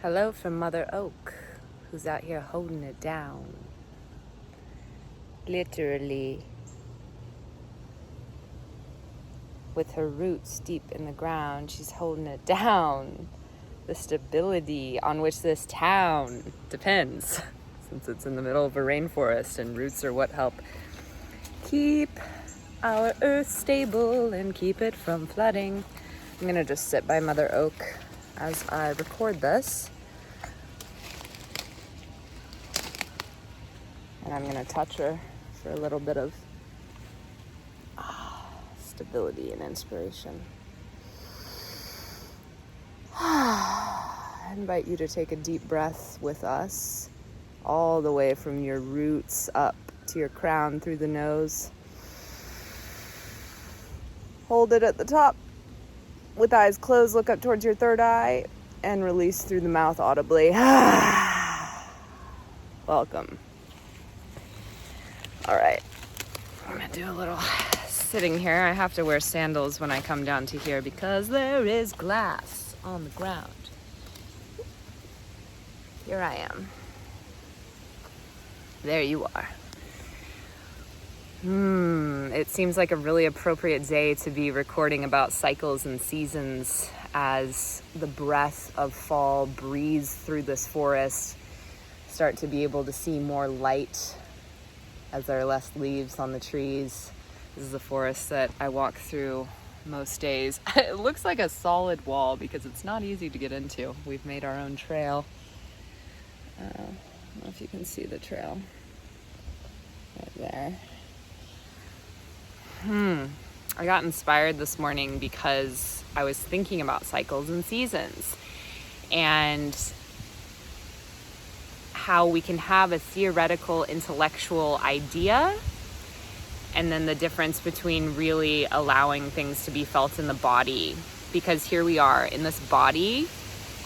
Hello from Mother Oak, who's out here holding it down. Literally. With her roots deep in the ground, she's holding it down. The stability on which this town depends, since it's in the middle of a rainforest and roots are what help keep our earth stable and keep it from flooding. I'm gonna just sit by Mother Oak as I record this. And I'm gonna touch her for a little bit of stability and inspiration. I invite you to take a deep breath with us, all the way from your roots up to your crown through the nose. Hold it at the top. With eyes closed, look up towards your third eye and release through the mouth audibly. Welcome. All right, I'm gonna do a little sitting here. I have to wear sandals when I come down to here because there is glass on the ground. Here I am. There you are. It seems like a really appropriate day to be recording about cycles and seasons as the breath of fall breathes through this forest. Start to be able to see more light as there are less leaves on the trees. This is a forest that I walk through most days. It looks like a solid wall because it's not easy to get into. We've made our own trail. I don't know if you can see the trail right there. I got inspired this morning because I was thinking about cycles and seasons and how we can have a theoretical, intellectual idea and then the difference between really allowing things to be felt in the body. Because here we are in this body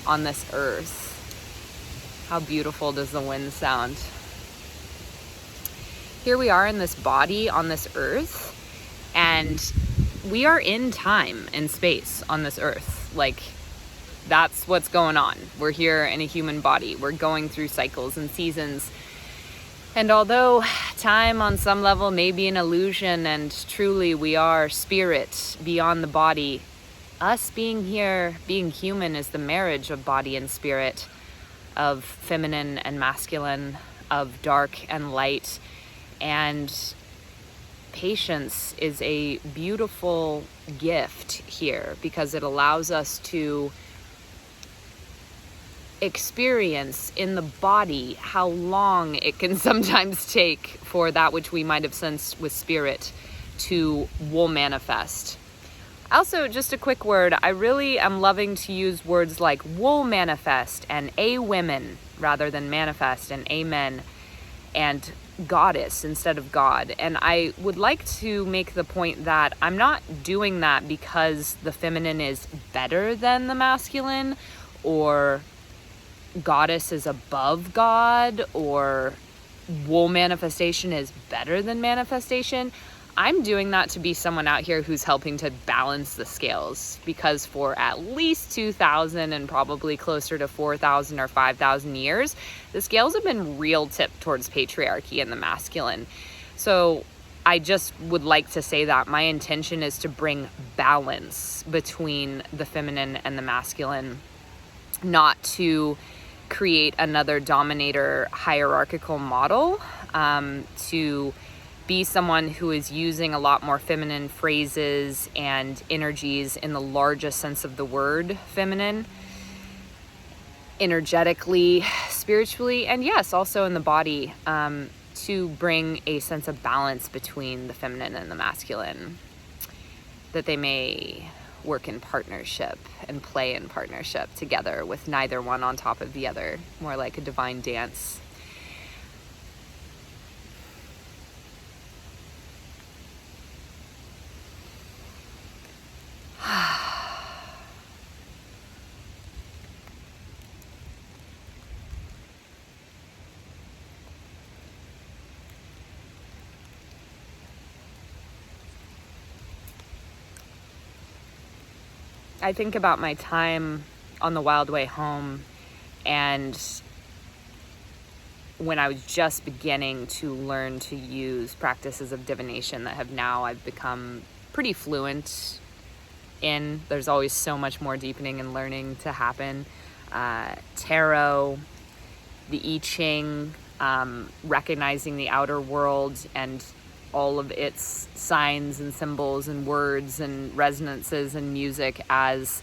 on this earth. How beautiful does the wind sound? Here we are in this body on this earth, and we are in time and space on this earth. Like, that's what's going on. We're here in a human body. We're going through cycles and seasons. And although time on some level may be an illusion and truly we are spirit beyond the body, us being here, being human, is the marriage of body and spirit, of feminine and masculine, of dark and light. And patience is a beautiful gift here because it allows us to experience in the body how long it can sometimes take for that which we might have sensed with spirit to will manifest. Also, just a quick word, I really am loving to use words like will manifest and a women rather than manifest and amen and goddess instead of God. And I would like to make the point that I'm not doing that because the feminine is better than the masculine or goddess is above God or wool manifestation is better than manifestation. I'm doing that to be someone out here who's helping to balance the scales, because for at least 2,000 and probably closer to 4,000 or 5,000 years, the scales have been real tipped towards patriarchy and the masculine. So I just would like to say that my intention is to bring balance between the feminine and the masculine, not to create another dominator hierarchical model, to be someone who is using a lot more feminine phrases and energies in the largest sense of the word feminine, energetically, spiritually, and yes, also in the body, to bring a sense of balance between the feminine and the masculine, that they may work in partnership and play in partnership together with neither one on top of the other, more like a divine dance. I think about my time on the wild way home And when I was just beginning to learn to use practices of divination that I've become pretty fluent in. There's always so much more deepening and learning to happen. Tarot, the I Ching, recognizing the outer world and all of its signs and symbols and words and resonances and music as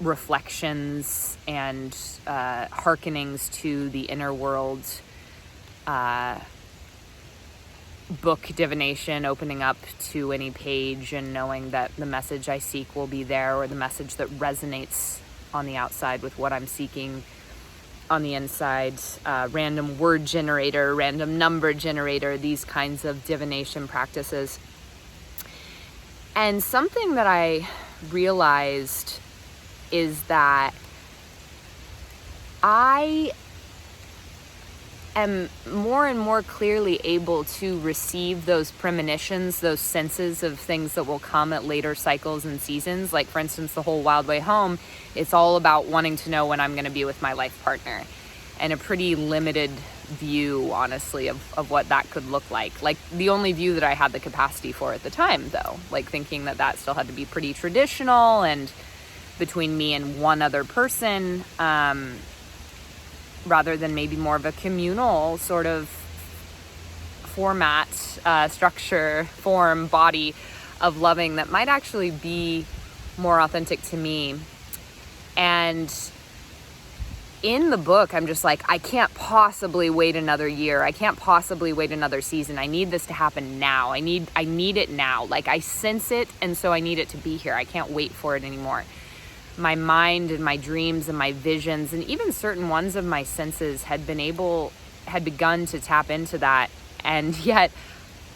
reflections and hearkenings to the inner world. Book divination, opening up to any page and knowing that the message I seek will be there, or the message that resonates on the outside with what I'm seeking on the inside. Random word generator, random number generator, these kinds of divination practices. And something that I realized is that I am more and more clearly able to receive those premonitions, those senses of things that will come at later cycles and seasons. Like, for instance, the whole Wild Way Home, it's all about wanting to know when I'm going to be with my life partner, and a pretty limited view, honestly, of what that could look like. Like, the only view that I had the capacity for at the time, though, like thinking that still had to be pretty traditional and between me and one other person, rather than maybe more of a communal sort of format, structure, form, body of loving that might actually be more authentic to me. And in the book, I'm just like, I can't possibly wait another year. I can't possibly wait another season. I need this to happen now. I need it now. Like, I sense it, and so I need it to be here. I can't wait for it anymore. My mind and my dreams and my visions and even certain ones of my senses had begun to tap into that. And yet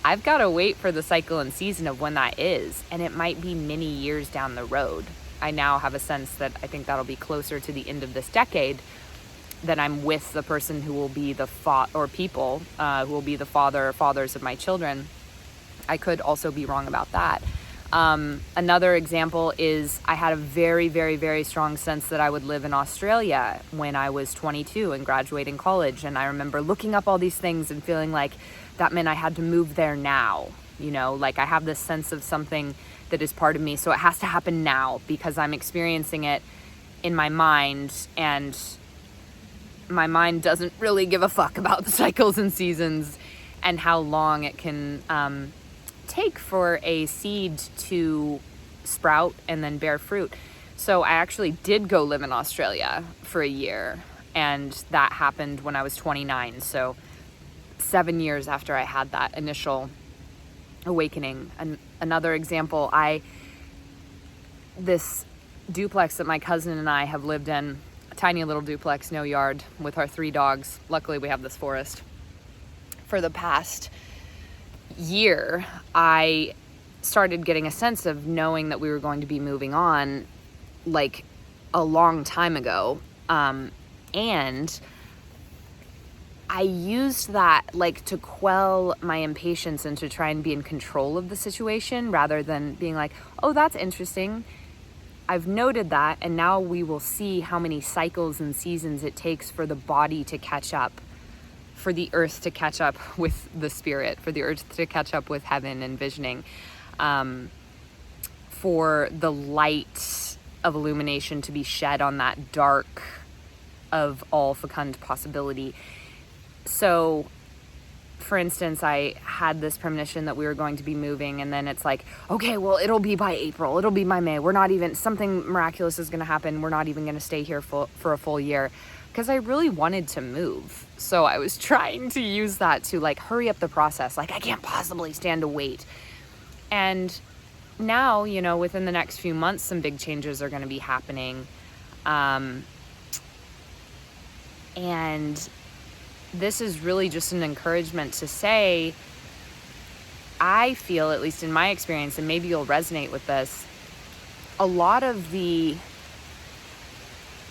I've got to wait for the cycle and season of when that is. And it might be many years down the road. I now have a sense that I think that'll be closer to the end of this decade, that I'm with the person who will be the people who will be the father or fathers of my children. I could also be wrong about that. Another example is I had a very, very, very strong sense that I would live in Australia when I was 22 and graduating college. And I remember looking up all these things and feeling like that meant I had to move there now. You know, like, I have this sense of something that is part of me, so it has to happen now because I'm experiencing it in my mind, and my mind doesn't really give a fuck about the cycles and seasons and how long it can take for a seed to sprout and then bear fruit. So I actually did go live in Australia for a year, and that happened when I was 29. So 7 years after I had that initial awakening. And another example, this duplex that my cousin and I have lived in, a tiny little duplex, no yard, with our 3 dogs. Luckily we have this forest. For the past year, I started getting a sense of knowing that we were going to be moving on like a long time ago. And I used that like to quell my impatience and to try and be in control of the situation rather than being like, oh, that's interesting. I've noted that, and now we will see how many cycles and seasons it takes for the body to catch up, for the earth to catch up with the spirit, for the earth to catch up with heaven and visioning, for the light of illumination to be shed on that dark of all fecund possibility. So, for instance, I had this premonition that we were going to be moving, and then it's like, okay, well, it'll be by April, it'll be by May, something miraculous is going to happen, we're not even going to stay here for a full year, because I really wanted to move. So I was trying to use that to like hurry up the process, like I can't possibly stand to wait. And now, you know, within the next few months, some big changes are going to be happening. And this is really just an encouragement to say, I feel, at least in my experience, and maybe you'll resonate with this, a lot of the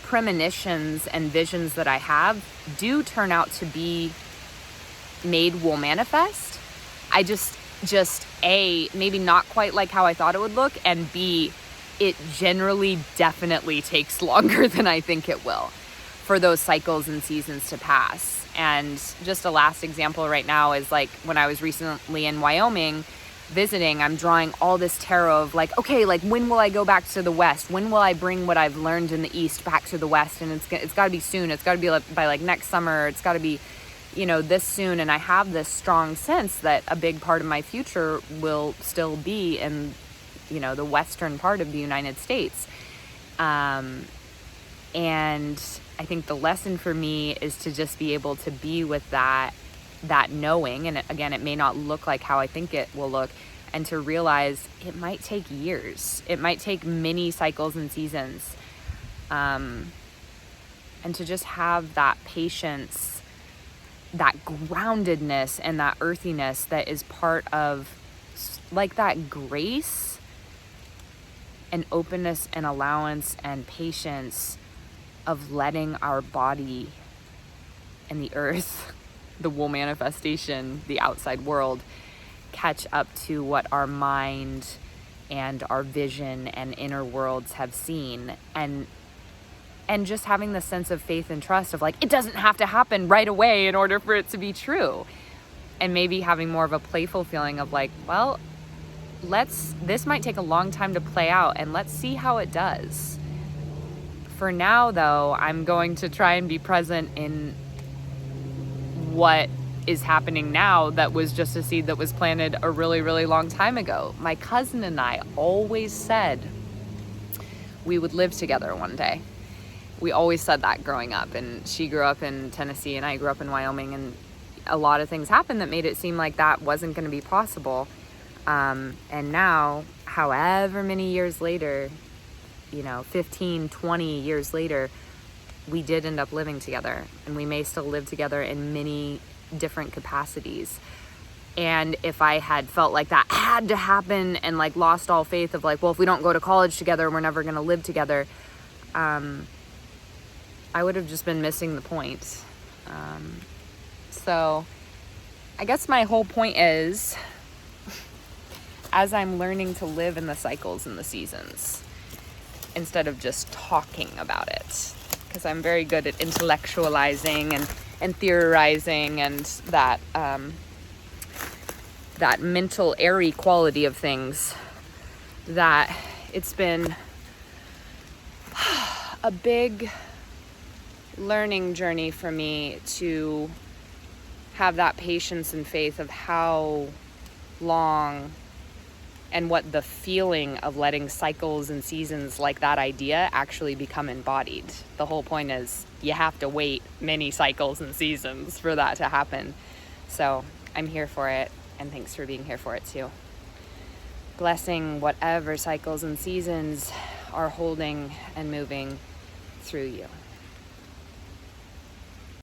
premonitions and visions that I have do turn out to be made will manifest. I just A, maybe not quite like how I thought it would look, and B, it generally definitely takes longer than I think it will. for those cycles and seasons to pass. And just a last example right now is like when I was recently in Wyoming visiting, I'm drawing all this tarot of like, okay, like when will I go back to the West? When will I bring what I've learned in the East back to the West? And it's got to be soon. It's got to be like by like next summer. It's got to be, you know, this soon. And I have this strong sense that a big part of my future will still be in, you know, the western part of the United States. And I think the lesson for me is to just be able to be with that knowing, and again, it may not look like how I think it will look, and to realize it might take years. It might take many cycles and seasons. And to just have that patience, that groundedness, and that earthiness that is part of like that grace and openness and allowance and patience of letting our body and the earth, the wool manifestation, the outside world, catch up to what our mind and our vision and inner worlds have seen, and just having the sense of faith and trust of like, it doesn't have to happen right away in order for it to be true. And maybe having more of a playful feeling of like, well, this might take a long time to play out, and let's see how it does. For now though, I'm going to try and be present in what is happening now that was just a seed that was planted a really, really long time ago. My cousin and I always said we would live together one day. We always said that growing up, and she grew up in Tennessee and I grew up in Wyoming, and a lot of things happened that made it seem like that wasn't going to be possible. And now, however many years later, 15, 20 years later, we did end up living together, and we may still live together in many different capacities. And if I had felt like that had to happen and like lost all faith of like, well, if we don't go to college together, we're never going to live together, I would have just been missing the point. So I guess my whole point is, as I'm learning to live in the cycles and the seasons, instead of just talking about it, because I'm very good at intellectualizing and theorizing and that mental airy quality of things, that it's been a big learning journey for me to have that patience and faith of how long and what the feeling of letting cycles and seasons like that idea actually become embodied. The whole point is you have to wait many cycles and seasons for that to happen. So I'm here for it, and thanks for being here for it too. Blessing whatever cycles and seasons are holding and moving through you.